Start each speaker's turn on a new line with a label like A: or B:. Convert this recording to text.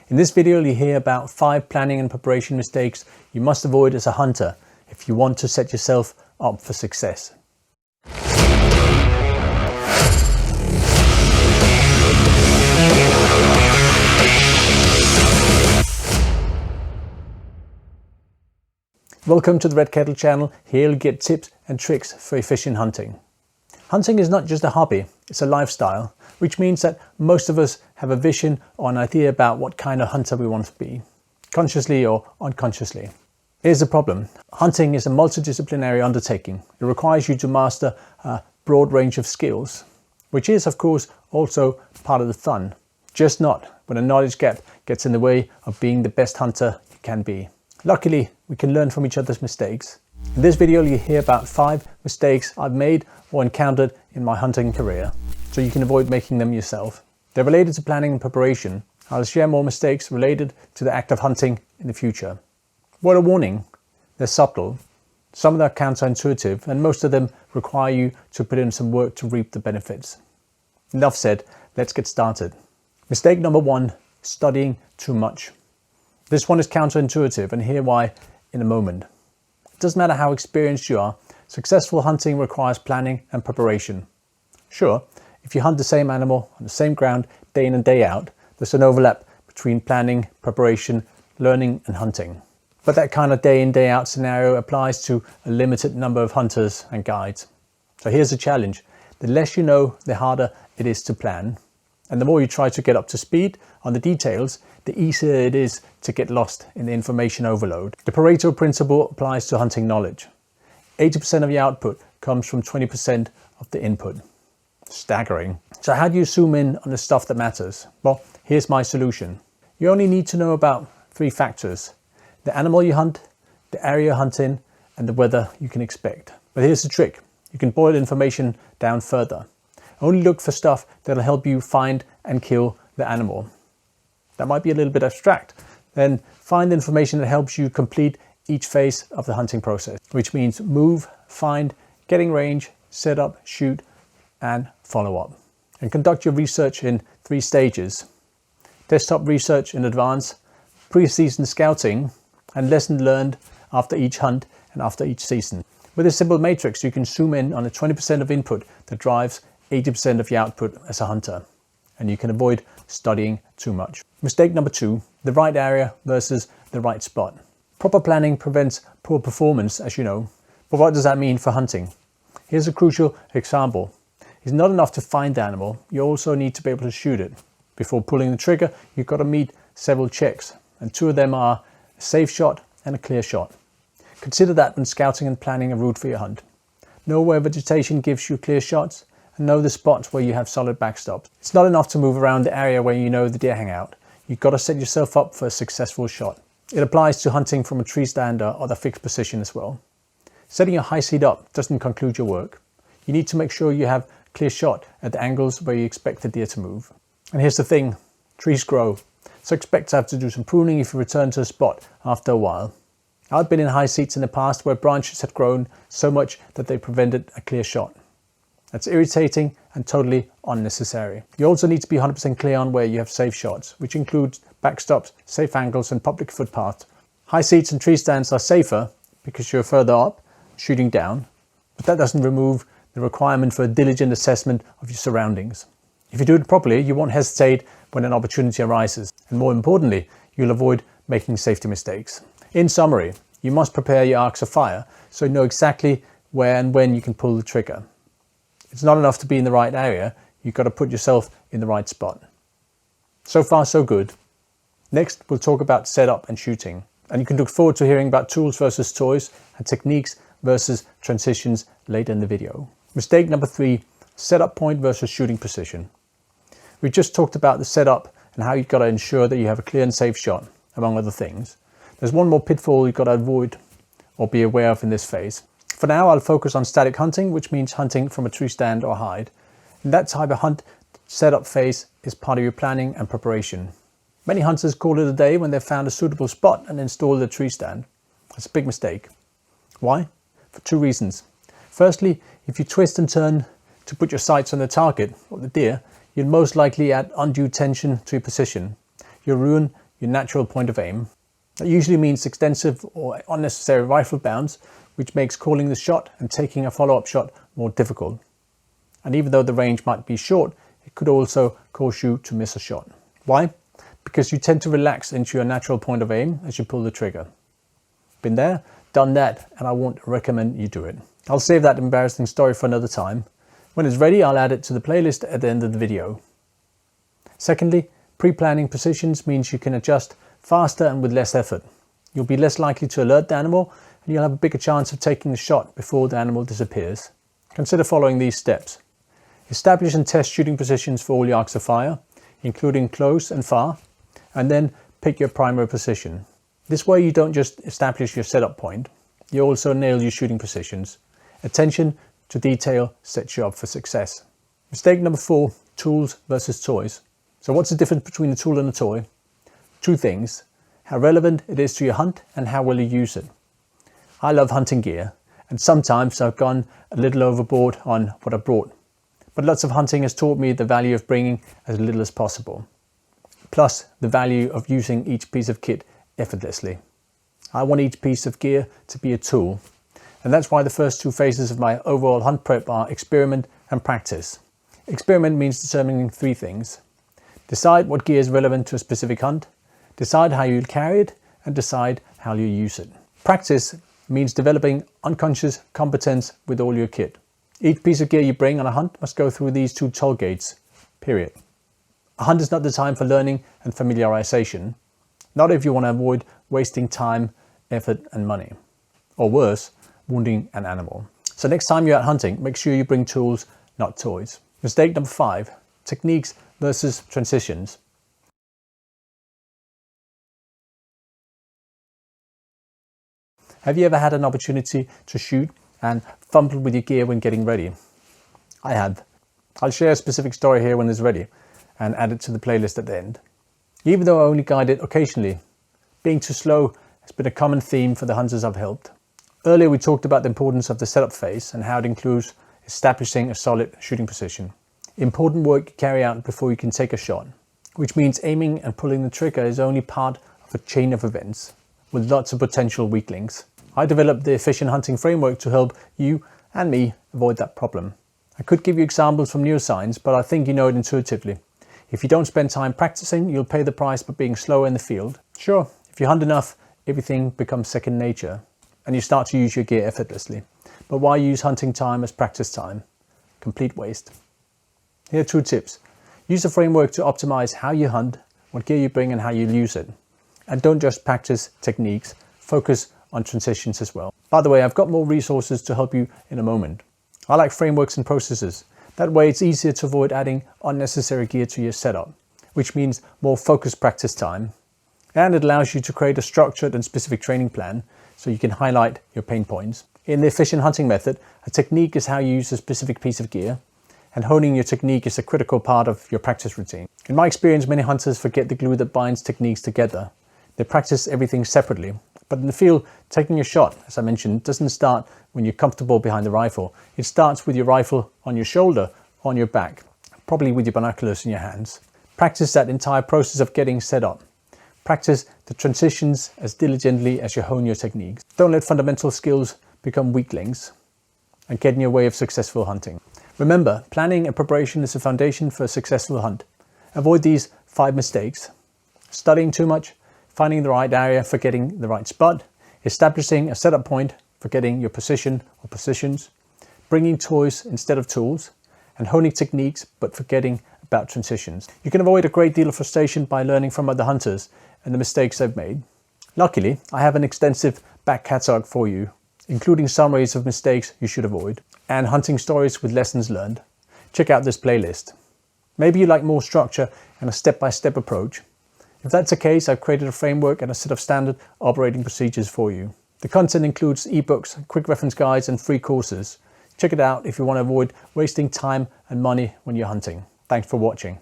A: In this video you'll hear about 5 planning and preparation mistakes you must avoid as a hunter if you want to set yourself up for success. Welcome to the Red Kettle channel. Here you'll get tips and tricks for efficient hunting. Hunting is not just a hobby, it's a lifestyle, which means that most of us have a vision or an idea about what kind of hunter we want to be, consciously or unconsciously. Here's the problem. Hunting is a multidisciplinary undertaking. It requires you to master a broad range of skills, which is of course also part of the fun, just not when a knowledge gap gets in the way of being the best hunter you can be. Luckily, we can learn from each other's mistakes. In this video, you'll hear about 5 mistakes I've made or encountered in my hunting career, so you can avoid making them yourself. They're related to planning and preparation. I'll share more mistakes related to the act of hunting in the future. Word of warning, they're subtle. Some of them are counterintuitive, and most of them require you to put in some work to reap the benefits. Enough said, let's get started. Mistake number 1, studying too much. This one is counterintuitive, and hear why in a moment. It doesn't matter how experienced you are, successful hunting requires planning and preparation. Sure, if you hunt the same animal on the same ground day in and day out, there's an overlap between planning, preparation, learning and hunting. But that kind of day in day out scenario applies to a limited number of hunters and guides. So here's the challenge. The less you know, the harder it is to plan. And the more you try to get up to speed on the details, the easier it is to get lost in the information overload. The Pareto principle applies to hunting knowledge. 80% of your output comes from 20% of the input. Staggering. So how do you zoom in on the stuff that matters? Well, here's my solution. You only need to know about 3 factors: the animal you hunt, the area you hunt in, and the weather you can expect. But here's the trick. You can boil information down further. Only look for stuff that'll help you find and kill the animal. That might be a little bit abstract. Then find information that helps you complete each phase of the hunting process, which means move, find, getting range, set up, shoot, and follow up. And conduct your research in 3 stages: desktop research in advance, pre-season scouting, and lesson learned after each hunt and after each season. With a simple matrix, you can zoom in on the 20% of input that drives 80% of your output as a hunter, and you can avoid studying too much. Mistake number 2, the right area versus the right spot. Proper planning prevents poor performance, as you know. But what does that mean for hunting? Here's a crucial example. It's not enough to find the animal, you also need to be able to shoot it. Before pulling the trigger, you've got to meet several checks, and 2 of them are a safe shot and a clear shot. Consider that when scouting and planning a route for your hunt. Know where vegetation gives you clear shots, and know the spots where you have solid backstops. It's not enough to move around the area where you know the deer hang out. You've got to set yourself up for a successful shot. It applies to hunting from a tree stand or other fixed position as well. Setting a high seat up doesn't conclude your work. You need to make sure you have a clear shot at the angles where you expect the deer to move. And here's the thing, trees grow, so expect to have to do some pruning if you return to a spot after a while. I've been in high seats in the past where branches had grown so much that they prevented a clear shot. That's irritating and totally unnecessary. You also need to be 100% clear on where you have safe shots, which includes backstops, safe angles and public footpaths. High seats and tree stands are safer because you're further up, shooting down, but that doesn't remove the requirement for a diligent assessment of your surroundings. If you do it properly, you won't hesitate when an opportunity arises, and more importantly, you'll avoid making safety mistakes. In summary, you must prepare your arcs of fire so you know exactly where and when you can pull the trigger. It's not enough to be in the right area, you've got to put yourself in the right spot. So far so good. Next we'll talk about setup and shooting, and you can look forward to hearing about tools versus toys and techniques versus transitions later in the video. Mistake number 3, setup point versus shooting position. We just talked about the setup and how you've got to ensure that you have a clear and safe shot, among other things. There's one more pitfall you've got to avoid or be aware of in this phase. For now, I'll focus on static hunting, which means hunting from a tree stand or hide. In that type of hunt, setup phase is part of your planning and preparation. Many hunters call it a day when they've found a suitable spot and installed a tree stand. That's a big mistake. Why? For 2 reasons. Firstly, if you twist and turn to put your sights on the target or the deer, you'll most likely add undue tension to your position. You'll ruin your natural point of aim. That usually means extensive or unnecessary rifle bounds, which makes calling the shot and taking a follow-up shot more difficult. And even though the range might be short, it could also cause you to miss a shot. Why? Because you tend to relax into your natural point of aim as you pull the trigger. Been there, done that, and I won't recommend you do it. I'll save that embarrassing story for another time. When it's ready, I'll add it to the playlist at the end of the video. Secondly, pre-planning positions means you can adjust faster and with less effort. You'll be less likely to alert the animal, and you'll have a bigger chance of taking the shot before the animal disappears. Consider following these steps. Establish and test shooting positions for all your arcs of fire, including close and far, and then pick your primary position. This way you don't just establish your setup point, you also nail your shooting positions. Attention to detail sets you up for success. Mistake number 4, tools versus toys. So what's the difference between a tool and a toy? 2 things: how relevant it is to your hunt and how well you use it. I love hunting gear, and sometimes I've gone a little overboard on what I brought. But lots of hunting has taught me the value of bringing as little as possible. Plus the value of using each piece of kit effortlessly. I want each piece of gear to be a tool. And that's why the first 2 phases of my overall hunt prep are experiment and practice. Experiment means determining 3 things. Decide what gear is relevant to a specific hunt, decide how you'll carry it, and decide how you use it. Practice means developing unconscious competence with all your kit. Each piece of gear you bring on a hunt must go through these 2 toll gates, period. A hunt is not the time for learning and familiarization, not if you want to avoid wasting time, effort and money. Or worse, wounding an animal. So next time you're out hunting, make sure you bring tools, not toys. Mistake number 5, techniques versus transitions. Have you ever had an opportunity to shoot and fumble with your gear when getting ready? I have. I'll share a specific story here when it's ready and add it to the playlist at the end. Even though I only guide it occasionally, being too slow has been a common theme for the hunters I've helped. Earlier we talked about the importance of the setup phase and how it includes establishing a solid shooting position. Important work you carry out before you can take a shot, which means aiming and pulling the trigger is only part of a chain of events with lots of potential weak links. I developed the Efficient Hunting Framework to help you and me avoid that problem. I could give you examples from neuroscience, but I think you know it intuitively. If you don't spend time practicing, you'll pay the price by being slower in the field. Sure, if you hunt enough, everything becomes second nature and you start to use your gear effortlessly. But why use hunting time as practice time? Complete waste. Here are 2 tips. Use the framework to optimize how you hunt, what gear you bring and how you use it. And don't just practice techniques, focus on transitions as well. By the way, I've got more resources to help you in a moment. I like frameworks and processes. That way it's easier to avoid adding unnecessary gear to your setup, which means more focused practice time. And it allows you to create a structured and specific training plan so you can highlight your pain points. In the efficient hunting method, a technique is how you use a specific piece of gear, and honing your technique is a critical part of your practice routine. In my experience, many hunters forget the glue that binds techniques together. They practice everything separately. But in the field, taking a shot, as I mentioned, doesn't start when you're comfortable behind the rifle. It starts with your rifle on your shoulder, on your back, probably with your binoculars in your hands. Practice that entire process of getting set up. Practice the transitions as diligently as you hone your techniques. Don't let fundamental skills become weak links and get in your way of successful hunting. Remember, planning and preparation is the foundation for a successful hunt. Avoid these 5 mistakes: studying too much, finding the right area, forgetting the right spot, establishing a setup point, forgetting your position or positions, bringing toys instead of tools, and honing techniques but forgetting about transitions. You can avoid a great deal of frustration by learning from other hunters and the mistakes they've made. Luckily, I have an extensive back catalog for you, including summaries of mistakes you should avoid and hunting stories with lessons learned. Check out this playlist. Maybe you like more structure and a step-by-step approach. If that's the case, I've created a framework and a set of standard operating procedures for you. The content includes ebooks, quick reference guides and free courses. Check it out if you want to avoid wasting time and money when you're hunting. Thanks for watching.